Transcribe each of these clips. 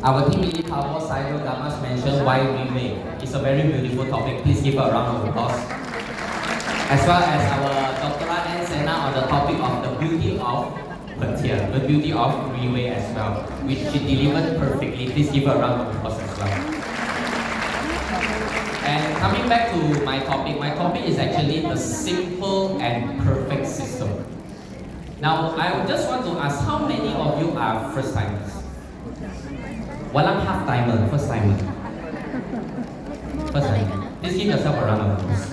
Our team lead Cabo Saido Gamas mentioned why Relay. It's a very beautiful topic. Please give her a round of applause. As well as our Dr. Ann Sena on the topic of the beauty of Petia, the beauty of Relay as well, which she delivered perfectly. Please give her a round of applause as well. And coming back to my topic is actually the simple and perfect system. Now, I just want to ask, how many of you are first timers? Walang half timer, first timer. First timer. Please give yourself a round of applause.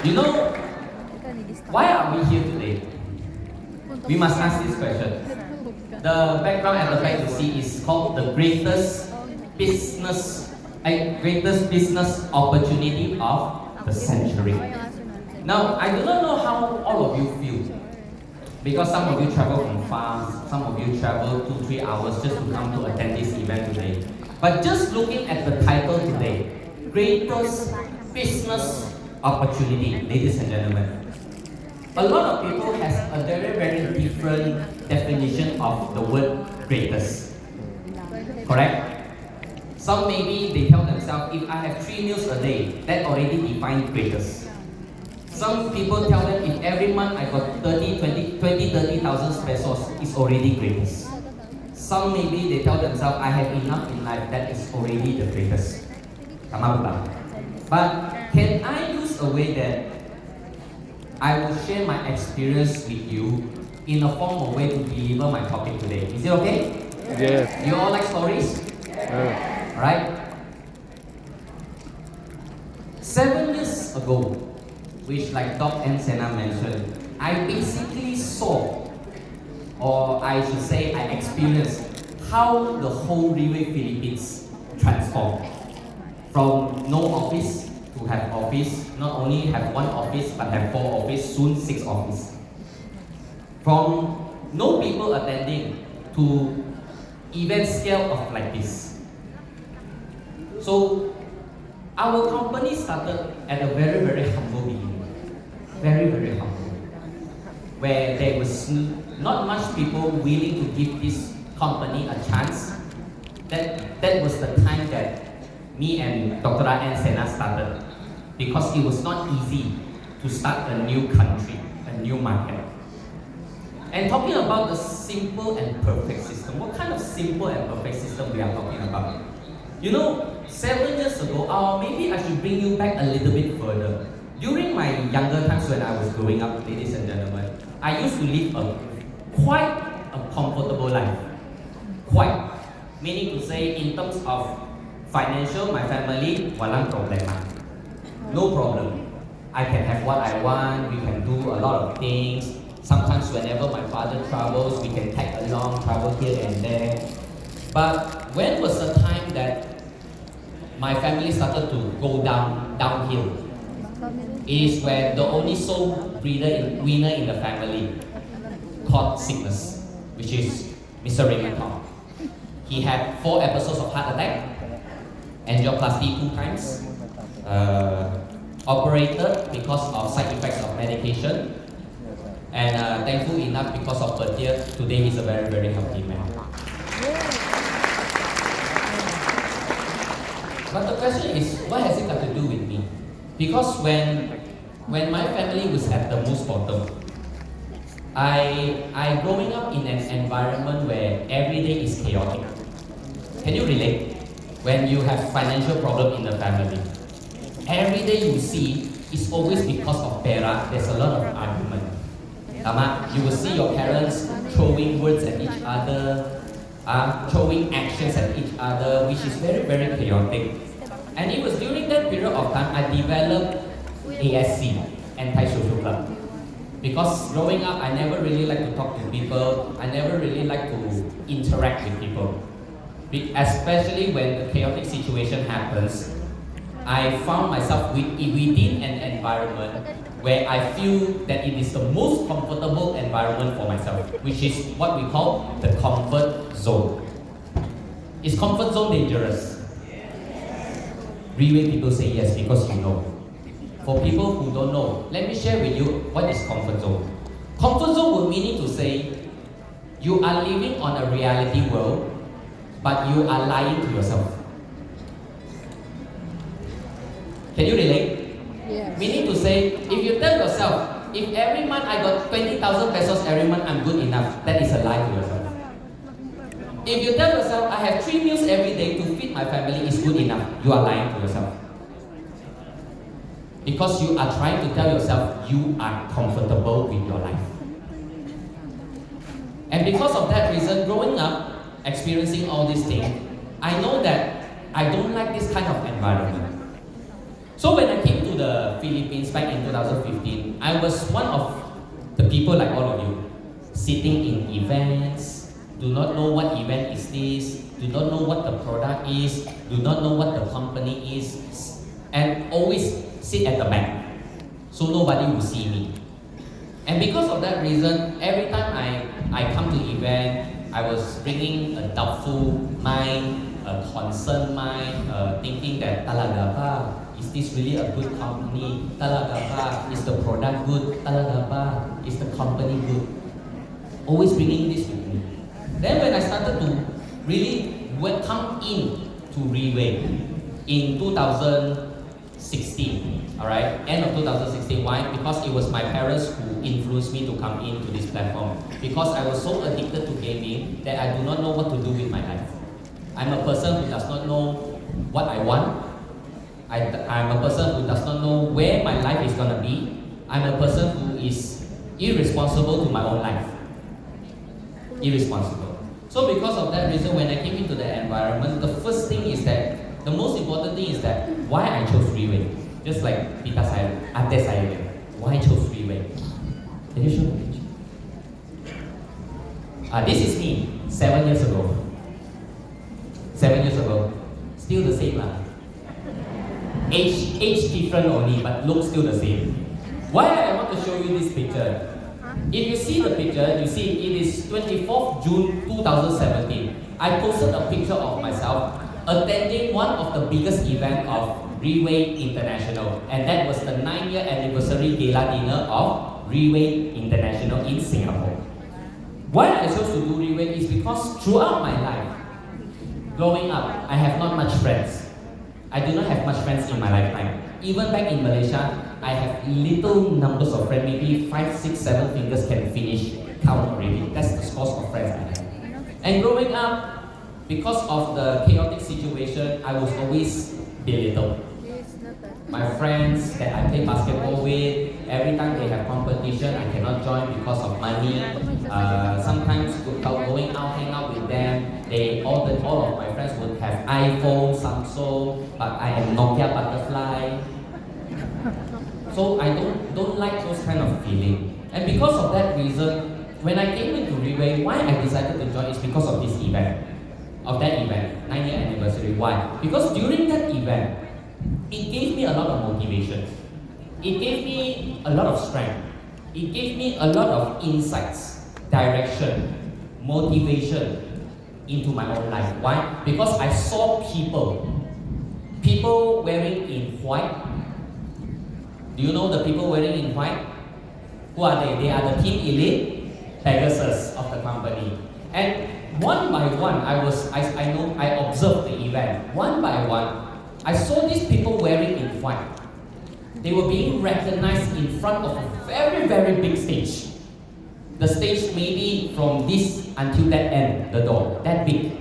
You know, why are we here today? We must ask this question. The background at the back you see is called the greatest business opportunity of the century. Now, I do not know how all of you feel, because some of you travel from far, some of you travel 2-3 hours just to come to attend this event today. But just looking at the title today, greatest business opportunity, ladies and gentlemen. A lot of people has a very, very different definition of the word greatest. Correct? Some maybe they tell themselves, if I have 3 meals a day, that already defines greatest. Some people tell them, if every month I got 30,000 pesos, it's already greatest. Some maybe they tell themselves, I have enough in life, that is already the greatest. But can I use a way that I will share my experience with you in a form of way to deliver my topic today? Is it okay? Yes. You all like stories? Right? 7 years ago, which like Doc and Sena mentioned, I basically saw, or I should say I experienced, how the whole Relay Philippines transformed. From no office to have office, not only have 1 office, but have 4 office, soon 6 office. From no people attending to event scale of like this. So, our company started at a very, very humble beginning. Very, very humble. Where there was not much people willing to give this company a chance. That was the time that me and Dr. Ann Sena started. Because it was not easy to start a new country, a new market. And talking about the simple and perfect system, what kind of simple and perfect system we are talking about? You know, 7 years ago, or maybe I should bring you back a little bit further. During my younger times when I was growing up, ladies and gentlemen, I used to live quite a comfortable life. Quite. Meaning to say, in terms of financial, my family, walang problema. No problem. I can have what I want, we can do a lot of things. Sometimes whenever my father travels, we can tag along, travel here and there. But when was the time that my family started to go downhill? Is when the only sole winner in the family caught sickness, which is Mr. Raymond Thong. He had 4 episodes of heart attack, angioplasty 2 times, operated because of side effects of medication, and thankful enough because of Petia, today he's a very, very healthy man. But the question is, what has it got to do with me? Because when my family was at the most bottom, I growing up in an environment where every day is chaotic. Can you relate? When you have financial problem in the family, every day you see is always because of pera. There's a lot of argument. You will see your parents throwing words at each other, throwing actions at each other, which is very, very chaotic. And it was during that period of time I developed ASC, Anti-Social Club. Because growing up, I never really like to talk to people, I never really like to interact with people. Especially when the chaotic situation happens, I found myself within an environment where I feel that it is the most comfortable environment for myself, which is what we call the comfort zone. Is comfort zone dangerous? Really, people say yes because you know. For people who don't know, let me share with you what is comfort zone. Comfort zone would meaning to say, You are living on a reality world, but you are lying to yourself. Can you relate? Yes. Meaning to say, if you tell yourself, if every month I got 20,000 pesos every month, I'm good enough, that is a lie to yourself. If you tell yourself, I have 3 meals every day to feed my family is good enough, you are lying to yourself. Because you are trying to tell yourself you are comfortable with your life. And because of that reason, growing up, experiencing all these things, I know that I don't like this kind of environment. So when I came to the Philippines back in 2015, I was one of the people like all of you, sitting in events, do not know what event is this, do not know what the product is, do not know what the company is, and always sit at the back, so nobody will see me. And because of that reason, every time I come to event, I was bringing a doubtful mind, a concerned mind, thinking that talaga ba, is this really a good company? Talaga ba, is the product good? Talaga ba, is the company good? Always bringing this with me. Then when I started to really come in to Riway in 2016, alright, end of 2016. Why? Because it was my parents who influenced me to come into this platform. Because I was so addicted to gaming that I do not know what to do with my life. I'm a person who does not know what I want. I'm a person who does not know where my life is gonna be. I'm a person who is irresponsible to my own life. Irresponsible. So because of that reason, when I came into the environment, the first thing is that, the most important thing is that, why I chose Freeway. Just like Pita saya, Ate saya, why I chose Freeway. Can you show the picture? This is me, 7 years ago. 7 years ago. Still the same lah. Age different only, but look still the same. Why I want to show you this picture? If you see the picture, you see it is 24th June 2017. I posted a picture of myself attending one of the biggest event of Riway International, and that was the 9-year anniversary gala dinner of Riway International in Singapore. Why I chose to do Riway is because throughout my life, growing up, I have not much friends. I do not have much friends in my lifetime. Even back in Malaysia, I have little numbers of friends, maybe 5, 6, 7 fingers can finish count already. That's the scores of friends I have. And growing up, because of the chaotic situation, I was always belittled. My friends that I play basketball with, every time they have competition, I cannot join because of money. Sometimes going out, hang out with them, all of my friends would have iPhone, Samsung, but I am Nokia Butterfly. So I don't like those kind of feeling. And because of that reason, when I came into Riway, why I decided to join is because of this event. Of that event, 9-year anniversary. Why? Because during that event, it gave me a lot of motivation. It gave me a lot of strength. It gave me a lot of insights, direction, motivation into my own life. Why? Because I saw people wearing in white. Do you know the people wearing in white? Who are they? They are the Team Elite Pegasus of the company. And one by one, I observed the event. One by one, I saw these people wearing in white. They were being recognized in front of a very, very big stage. The stage maybe from this until that end, the door, that big.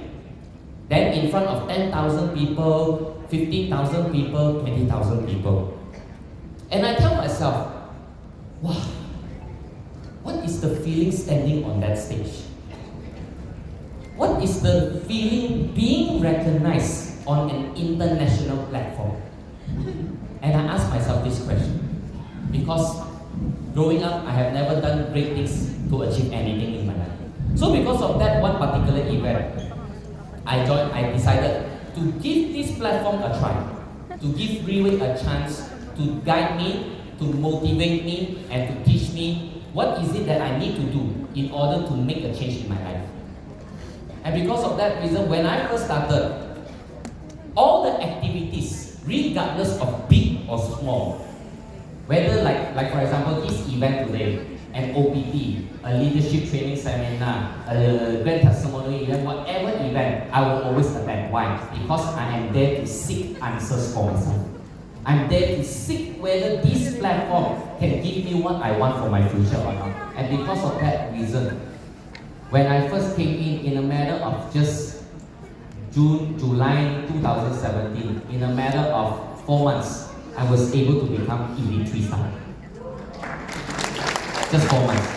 Then in front of 10,000 people, 15,000 people, 20,000 people. And I tell myself, wow, what is the feeling standing on that stage? What is the feeling being recognized on an international platform? And I ask myself this question because growing up, I have never done great things to achieve anything in my life. So because of that one particular event, I decided to give this platform a try, to give Riway a chance to guide me, to motivate me, and to teach me what is it that I need to do in order to make a change in my life. And because of that reason, when I first started, all the activities, regardless of big or small, whether like for example this event today, an OPT, a leadership training seminar, a grand testimonial event, whatever event, I will always attend. Why? Because I am there to seek answers for myself. I'm there to seek whether this platform can give me what I want for my future or not. And because of that reason, when I first came in a matter of just July 2017, in a matter of 4 months, I was able to become Elite 3-star. Just 4 months.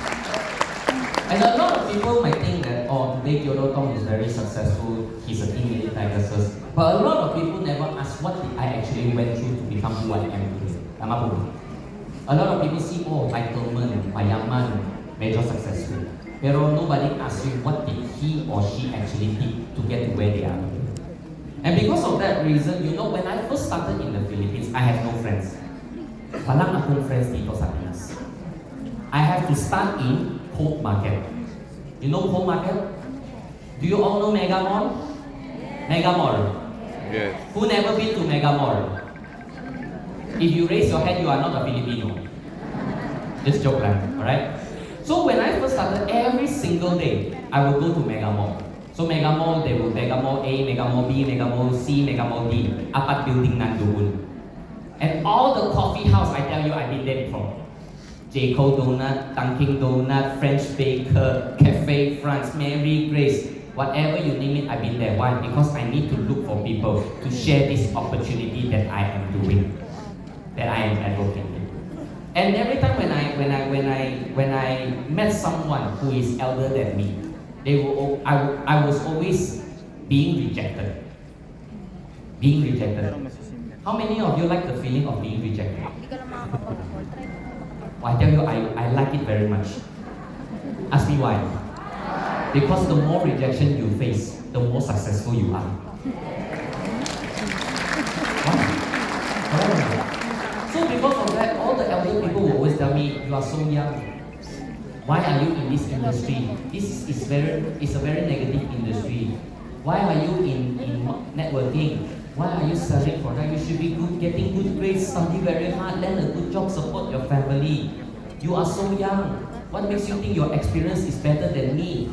And a lot of people might think that, oh, today Teodore Thong is very successful, he's a team Elite Pegasus. But a lot of people never ask what did I actually went through to become who I am today. A lot of people see, oh, entitlement, mayaman, major successful. Pero nobody asks you what did he or she actually did to get to where they are. And because of that reason, you know, when I first started in the Philippines, I had no friends. Walang akong friends dito sa Pinas. I have to start in Cold Market. You know Cold Market? Do you all know Mega Mall? Mega Mall? Yes. Who never been to Mega Mall? If you raise your hand, you are not a Filipino. Just joke lah, alright? So when I first started, every single day, I would go to Mega Mall. So Mega Mall, there will Mega Mall A, Mega Mall B, Mega Mall C, Mega Mall D. Apat building nandoon. And all the coffee house, I tell you, I've been there before. J. Cole Donut, Dunkin' Donut, French Baker, Cafe France, Mary Grace, whatever you name it, I've been there. Why? Because I need to look for people to share this opportunity that I am doing, that I am advocating. And every time when I met someone who is elder than me, I was always being rejected. Being rejected. How many of you like the feeling of being rejected? I tell you, I like it very much. Ask me why. Because the more rejection you face, the more successful you are. Why? So because of that, all the elder people will always tell me, you are so young. Why are you in this industry? This is a very negative industry. Why are you in networking? Why are you selling product? You should be good, getting good grades, study very hard, land a good job, support your family. You are so young. What makes you think your experience is better than me?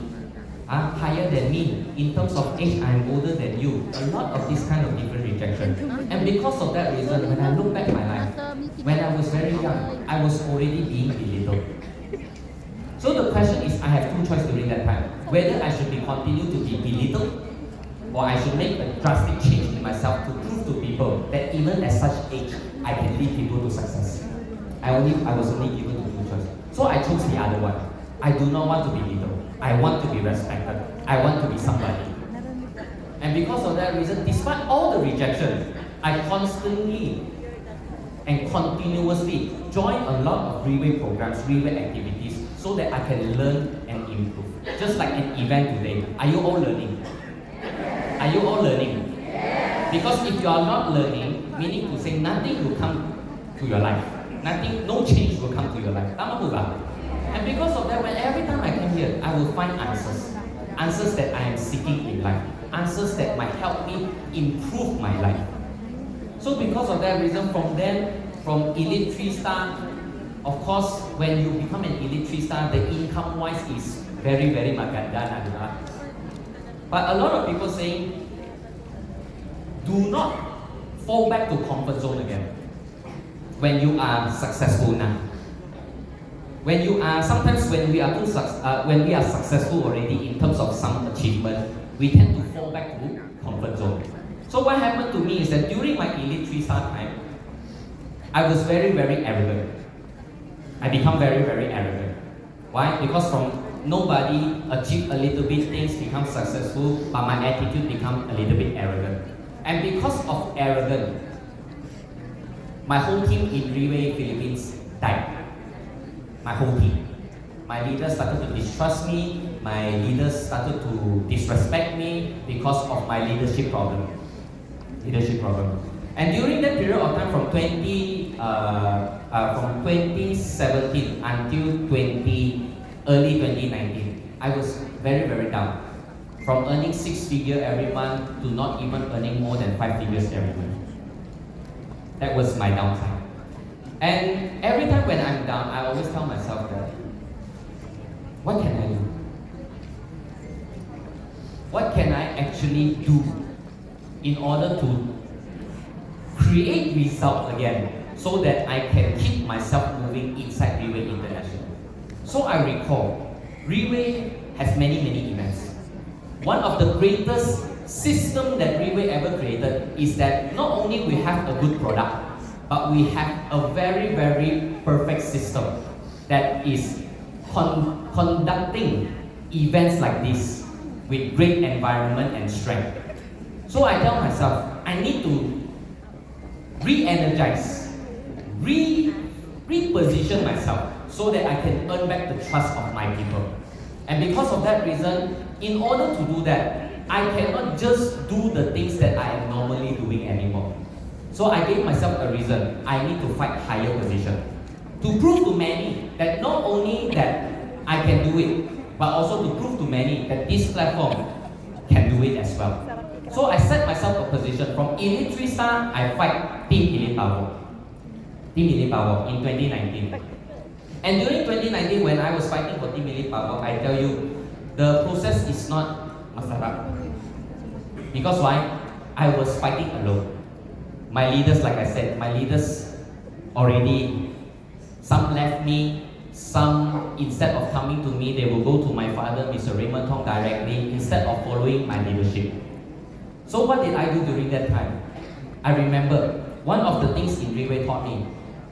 Higher than me? In terms of age, I am older than you. A lot of this kind of different rejection. And because of that reason, when I look back my life, when I was very young, I was already being belittled. So the question is, I have two choices during that time. Whether I should continue to be belittled, or I should make a drastic change in myself to prove to people that even at such age, I can lead people to success. I was only given two choices. So I chose the other one. I do not want to be belittled. I want to be respected. I want to be somebody. And because of that reason, despite all the rejection, I constantly and continuously join a lot of freeway programs, freeway activities, so that I can learn and improve. Just like an event today. Are you all learning? Are you all learning? Yes. Because if you are not learning, meaning to say nothing will come to your life. No change will come to your life. And because of that, when every time I come here, I will find answers. Answers that I am seeking in life. Answers that might help me improve my life. So because of that reason, from Elite 3-star, of course, when you become an Elite 3-star, the income-wise is very, very maganda. But a lot of people saying, do not fall back to comfort zone again when you are successful now. Sometimes when we are successful already in terms of some achievement, we tend to fall back to comfort zone. So what happened to me is that during my Elite 3-star time, I was very, very arrogant. I become very, very arrogant. Why? Because from nobody achieve a little bit things, become successful, but my attitude become a little bit arrogant. And because of arrogance, my whole team in Relay Philippines died. My whole team. My leaders started to distrust me, my leaders started to disrespect me because of my leadership problem. And during that period of time from 2017 until early 2019, I was very, very down. From earning 6 figures every month to not even earning more than 5 figures every month. That was my downside. And every time when I'm down, I always tell myself that what can I do? What can I actually do in order to create results again so that I can keep myself moving inside Riway International? So I recall, Riway has many events. One of the greatest system that Riway ever created is that not only we have a good product, but we have a very perfect system that is conducting events like this with great environment and strength. So I tell myself, I need to re-energize, reposition myself so that I can earn back the trust of my people. And because of that reason, in order to do that, I cannot just do the things that I am normally doing anymore. So I gave myself a reason. I need to fight higher position. To prove to many that not only that I can do it, but also to prove to many that this platform can do it as well. So I set myself a position. From Elite 3-star, I fight Team Elite Power. Team Elite Power in 2019. And during 2019, when I was fighting for Team Elite Power, I tell you, the process is not masarap. Because why? I was fighting alone. My leaders, like I said, my leaders already, some left me, some, instead of coming to me, they will go to my father, Mr. Raymond Thong, directly, instead of following my leadership. So what did I do during that time? I remember, one of the things in Riway taught me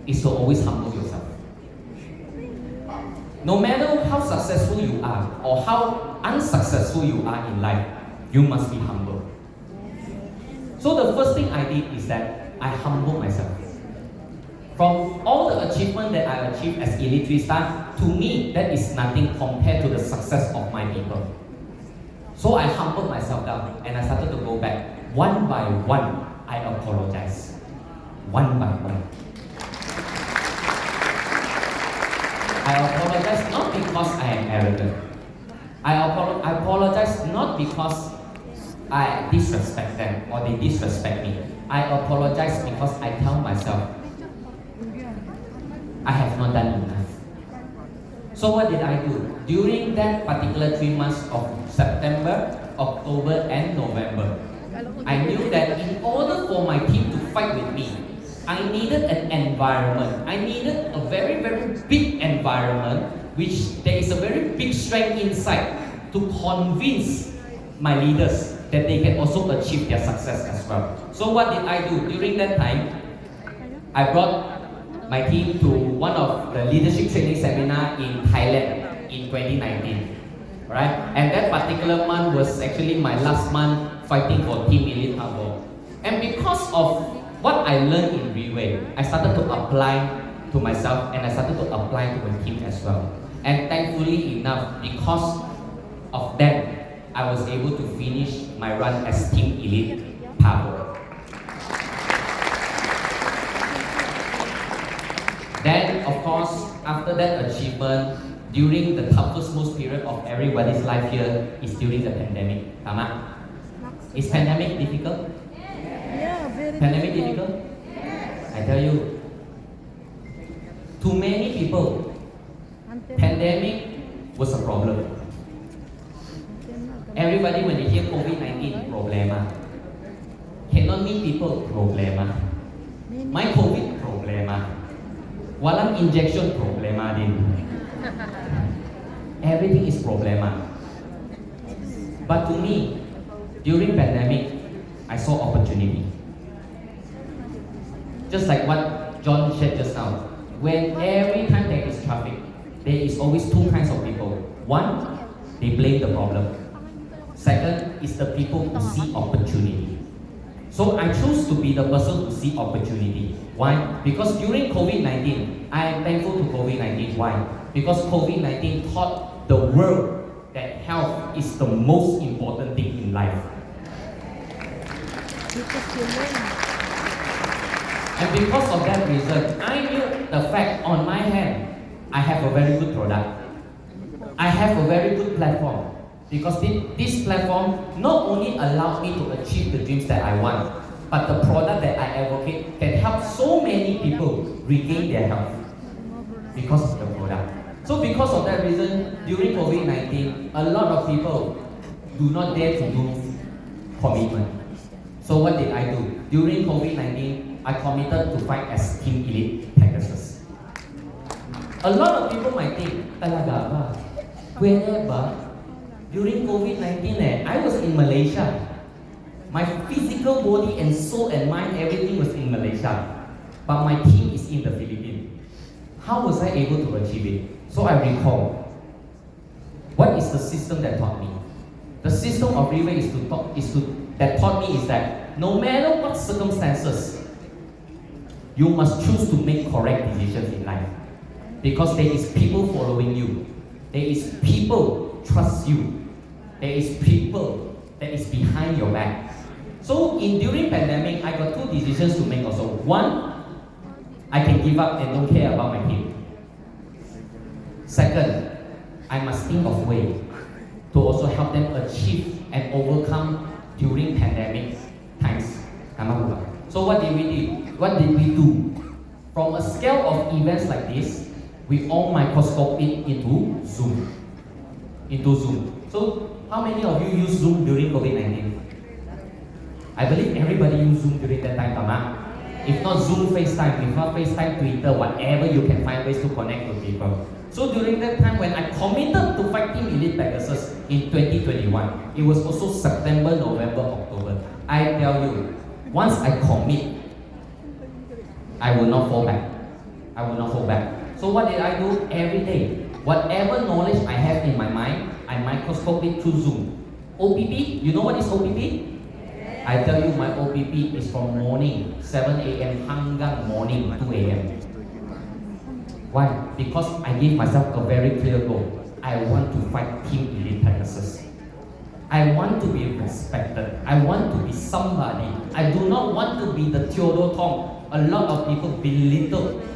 is to always humble yourself. No matter how successful you are, or how unsuccessful you are in life, you must be humble. So the first thing I did is that I humble myself. From all the achievement that I achieved as Elite 3-star, to me, that is nothing compared to the success of my people. So I humbled myself down and I started to go back. One by one, I apologize. One by one. I apologize not because I am arrogant. I apologize not because I disrespect them or they disrespect me. I apologize because I tell myself, I have not done enough. So what did I do? During that particular 3 months of September, October and November, I knew that in order for my team to fight with me, I needed an environment. I needed a very big environment which there is a very big strength inside to convince my leaders that they can also achieve their success as well. So what did I do? During that time, I brought my team to one of the leadership training seminar in Thailand in 2019. Right? And that particular month was actually my last month fighting for Team Elite Power. And because of what I learned in Riway, I started to apply to myself and I started to apply to my team as well. And thankfully enough, because of that, I was able to finish my run as Team Elite Power. Then, of course, after that achievement, during the toughest most period of everybody's life here is during the pandemic. Tama? Is pandemic difficult? Yeah, very Pandemic difficult? I tell you, to many people, pandemic was a problem. Everybody when they hear COVID-19, problema. Cannot meet people, problema. My COVID, problema. Walang injection, problema din. Everything is problema. But to me, during pandemic, I saw opportunity. Just like what John shared just now. When every time there is traffic, there is always two kinds of people. One, they blame the problem. Second is the people who see opportunity. So I choose to be the person who see opportunity. Why? Because during COVID-19, I am thankful to COVID-19. Why? Because COVID-19 taught the world that health is the most important thing in life. And because of that reason, I knew the fact on my hand, I have a very good product. I have a very good platform. Because this platform not only allowed me to achieve the dreams that I want, but the product that I advocate can help so many people regain their health because of the product. So because of that reason, during COVID-19, a lot of people do not dare to do commitment. So what did I do? During COVID-19, I committed to fight as Team Elite Pegasus. A lot of people might think, talaga ba? Pwede ba? During COVID-19, I was in Malaysia. My physical body and soul and mind, everything was in Malaysia. But my team is in the Philippines. How was I able to achieve it? So I recall, what is the system that taught me? The system of Relay that taught me is that no matter what circumstances, you must choose to make correct decisions in life. Because there is people following you. There is people trust you. There is people that is behind your back. So during pandemic, I got two decisions to make also. One, I can give up and don't care about my team. Second, I must think of way to also help them achieve and overcome during pandemic times. So what did we do? What did we do? From a scale of events like this, we all microscope it into Zoom. So how many of you use Zoom during COVID-19? I believe everybody used Zoom during that time, Tama. If not Zoom, FaceTime. If not FaceTime, Twitter, whatever you can find ways to connect with people. So during that time when I committed to fighting Elite Pegasus in 2021, it was also September, November, October. I tell you, once I commit, I will not fall back. I will not fall back. So what did I do? Every day, whatever knowledge I have in my mind, I microscope it through Zoom. OPP, you know what is OPP? I tell you, my OPP is from morning, 7 a.m. hanggang morning, 2 a.m. Why? Because I gave myself a very clear goal. I want to fight Team Elite Pegasus. I want to be respected. I want to be somebody. I do not want to be the Teodore Thong a lot of people belittled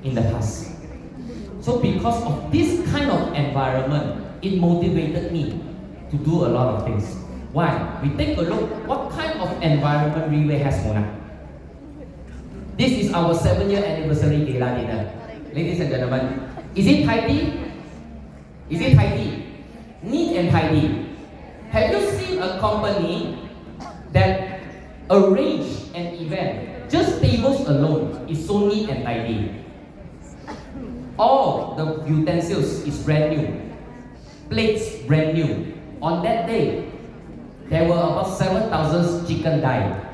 in the past. So because of this kind of environment, it motivated me to do a lot of things. Why? We take a look, what kind of environment Relay has, Mona? This is our 7-year anniversary gala dinner. Ladies and gentlemen, is it tidy? Is it tidy? Neat and tidy. Have you seen a company that arrange an event, just tables alone, is so neat and tidy? All the utensils is brand new. Plates brand new. On that day, there were about 7,000 chicken died.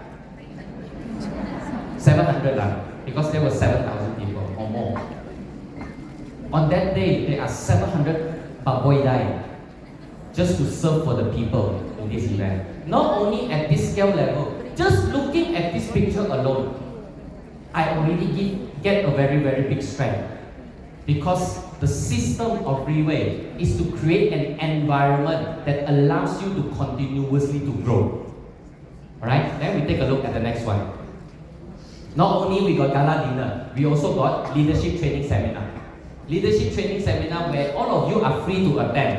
700 because there were 7,000 people or more. On that day, there are 700 baboy died just to serve for the people in this event. Not only at this scale level, just looking at this picture alone, I already get a very, very big strength. Because the system of Relay is to create an environment that allows you to continuously to grow. Alright, then we take a look at the next one. Not only we got gala dinner, we also got leadership training seminar. Leadership training seminar where all of you are free to attend.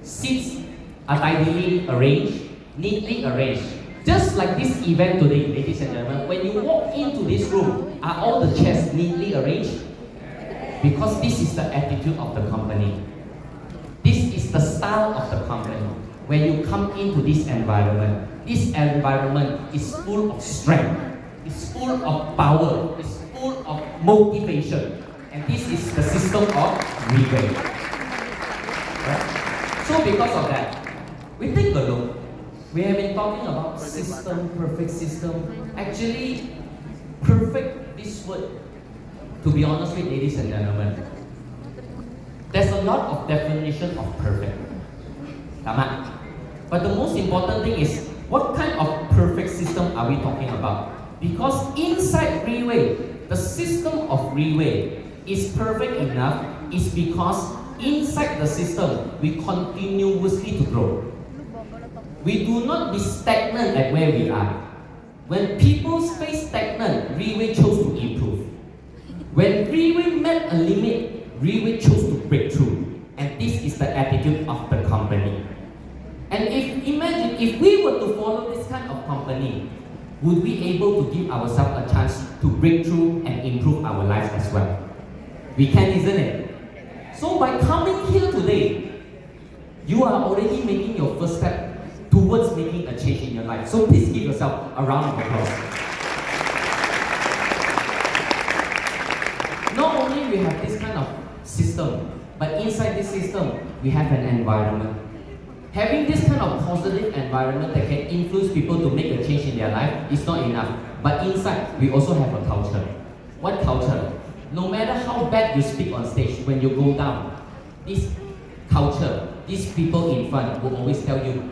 Seats are tidily arranged, neatly arranged. Just like this event today, ladies and gentlemen, when you walk into this room, are all the chairs neatly arranged? Because this is the attitude of the company. This is the style of the company. When you come into this environment is full of strength, it's full of power, it's full of motivation. And this is the system of Relay. Right? So because of that, we take a look. We have been talking about system, perfect system. Actually, perfect, this word, to be honest with ladies and gentlemen, there's a lot of definition of perfect. But the most important thing is, what kind of perfect system are we talking about? Because inside Relay, the system of Relay is perfect enough is because inside the system, we continuously to grow. We do not be stagnant at where we are. When people stay stagnant, Relay chose to improve. When Relay met a limit, Relay chose to break through. And this is the attitude of the company. And imagine if we were to follow this kind of company, would we be able to give ourselves a chance to break through and improve our lives as well? We can, isn't it? So by coming here today, you are already making your first step towards making a change in your life. So please give yourself a round of applause. Not only we have this kind of system, but inside this system, we have an environment. Having this kind of positive environment that can influence people to make a change in their life is not enough. But inside, we also have a culture. What culture? No matter how bad you speak on stage, when you go down, this culture, these people in front will always tell you,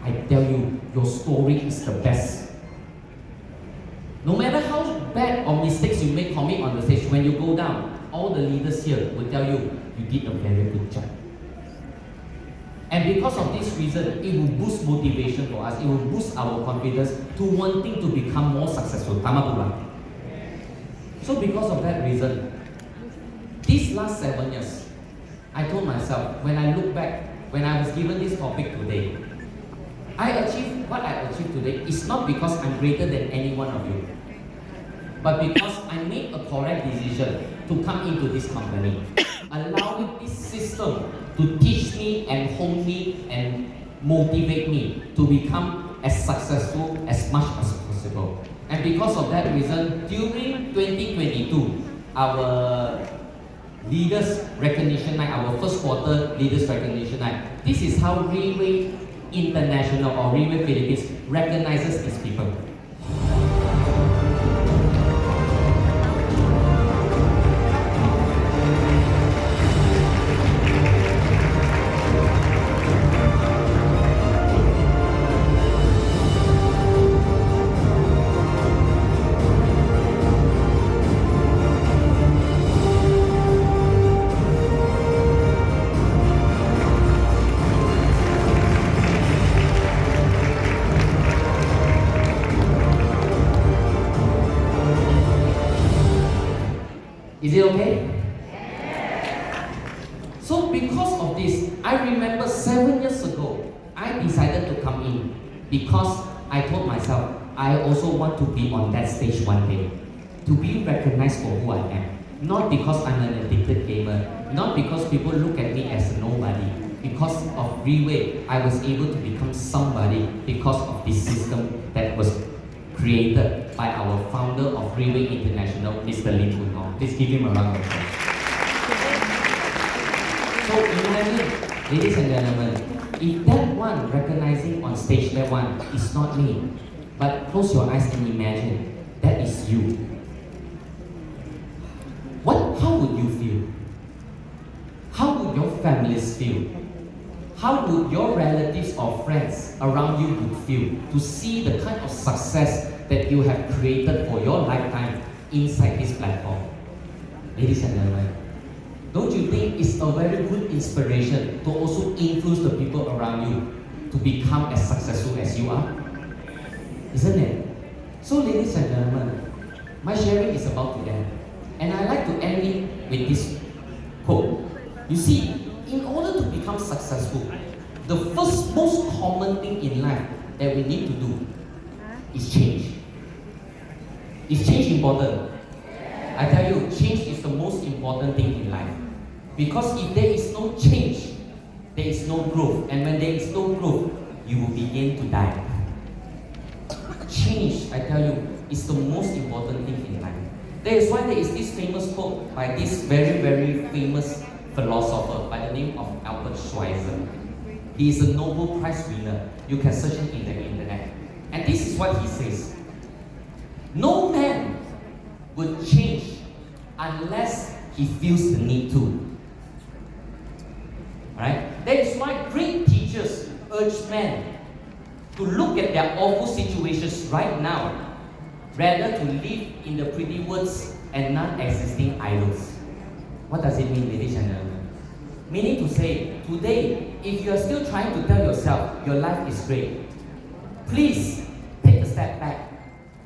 I tell you, your story is the best. No matter how bad or mistakes you may commit on the stage, when you go down, all the leaders here will tell you, you did a very good job. And because of this reason, it will boost motivation for us, it will boost our confidence to wanting to become more successful. Tama po ba? So because of that reason, these last 7 years, I told myself, when I look back, when I was given this topic today, what I achieved today is not because I'm greater than any one of you, but because I made a correct decision to come into this company, allowing this system to teach me and hone me and motivate me to become as successful as much as possible. And because of that reason, during 2022, our Leaders Recognition Night, our first quarter Leaders Recognition Night, this is how Railway International or Railway Philippines recognizes these people. Is it okay? So because of this, I remember 7 years ago, I decided to come in because I told myself, I also want to be on that stage one day, to be recognized for who I am. Not because I'm an addicted gamer, not because people look at me as a nobody. Because of Railway, I was able to become somebody because of this system that was created by our founder of Railway International, Mr. Lim Boon Hong. Please give him a round of applause. So imagine, ladies and gentlemen, if that one recognizing on stage, that one is not me, but close your eyes and imagine, that is you. How would you feel? How would your families feel? How would your relatives or friends around you would feel to see the kind of success that you have created for your lifetime inside this platform? Ladies and gentlemen, don't you think it's a very good inspiration to also influence the people around you to become as successful as you are? Isn't it? So ladies and gentlemen, my sharing is about to end. And I like to end it with this quote. You see, in order to become successful, the first most common thing in life that we need to do is change. Is change important? I tell you, change is the most important thing in life. Because if there is no change, there is no growth. And when there is no growth, you will begin to die. Change, I tell you, is the most important thing in life. That is why there is this famous quote by this very, very famous philosopher by the name of Albert Schweitzer. He is a Nobel Prize winner. You can search him in the internet. And this is what he says. No man would change unless he feels the need to. Right? That is why great teachers urge men to look at their awful situations right now rather to live in the pretty words and non-existing idols. What does it mean, ladies and gentlemen? Meaning to say, today, if you are still trying to tell yourself your life is great, please take a step back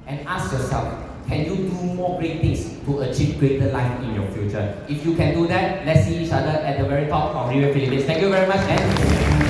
and ask yourself, can you do more great things to achieve greater life in your future? If you can do that, let's see each other at the very top of Railway Philippines. Thank you very much, and